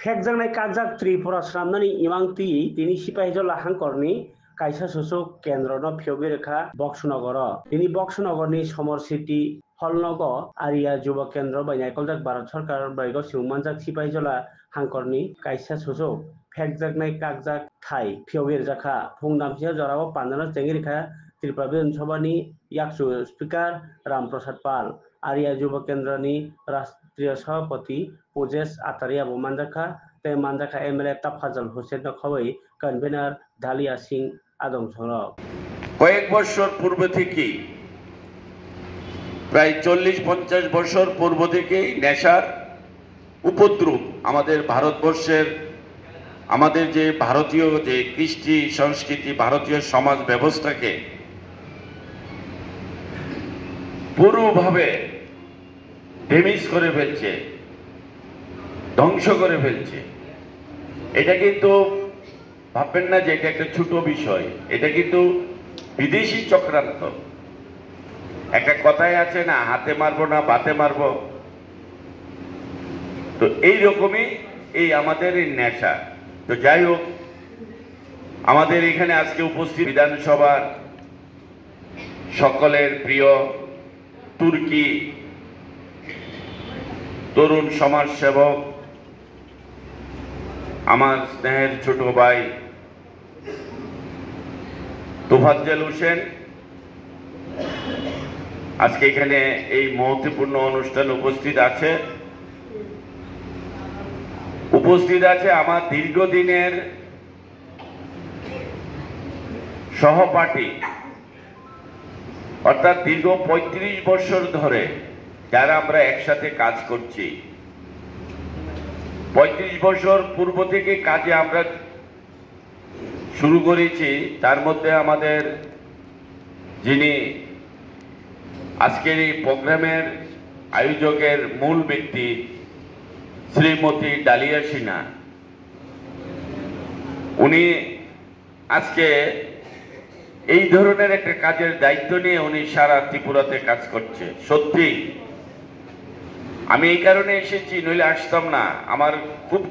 Phekjangnai kajak Tripura sramnani imangti tini Sipahijala hangkorni kaisa susuk kendrono phiyogwi rekha Boksunogoro. Tini Boksunogorni Somor City Holnogo Aria Juba Kendro bai naikoljak Bharat Sarkar baigo singmanjak Sipahijala hangkorni kaisa susuk phekjaknai kajak thai phiyogwi rekha phungdamsia jorao pandano tengri rekha Tripura Bidhan Sabhani Yaksu Speaker Ramprasad Pal Aria Juba Kendrani Rashtriya Sabhapati Pujesh Ataria Manjaka te Manjaka MLA Tafazal Hussein Khawai Convener Dalia Singh Adom Sorok কয়েক বছর পূর্ব থেকেই প্রায় 40-50 বছর পূর্ব থেকেই নেশার উপদ্রব আমাদের ভারতবর্ষের আমাদের যে ভারতীয় যে কৃষ্টি সংস্কৃতি ভারতীয় সমাজ ব্যবস্থাকে পুরোভাবে ড্যামেজ করে ফেলছে ধ্বংস করে ফেলছে। এটা কিন্তু ভাববেন না যে এটা একটা ছোট বিষয়, এটা কিন্তু বিদেশি চক্রান্ত। একটা কথাই আছে না, হাতে মারবো না বাতে মারবো, তো এইরকমই এই আমাদের এই নেশা। তো যাই হোক, আমাদের এখানে আজকে উপস্থিত বিধানসভার সকলের প্রিয় তুর্কি তরুণ সমাজসেবক আমার স্নেহের ছোট ভাই তোফাজ্জল হোসেন আজকে এখানে এই মহত্বপূর্ণ অনুষ্ঠানে উপস্থিত আছে আমার দীর্ঘদিনের সহপাঠী, অর্থাৎ দীর্ঘ 35 বছর ধরে যারা আমরা একসাথে কাজ করছি। 35 বছর পূর্ব থেকে কাজে আমরা শুরু করেছি। তার মধ্যে আমাদের যিনি আজকের এই প্রোগ্রামের আয়োজকের মূল ব্যক্তি শ্রীমতী ডালিয়া সিনহা, উনি আজকে এই ধরনের একটা কাজের দায়িত্ব নিয়ে উনি সারা ত্রিপুরাতে কাজ করছে। সত্যি আমি এই কারণে এসেছি, নইলে আসতাম না। আমার খুব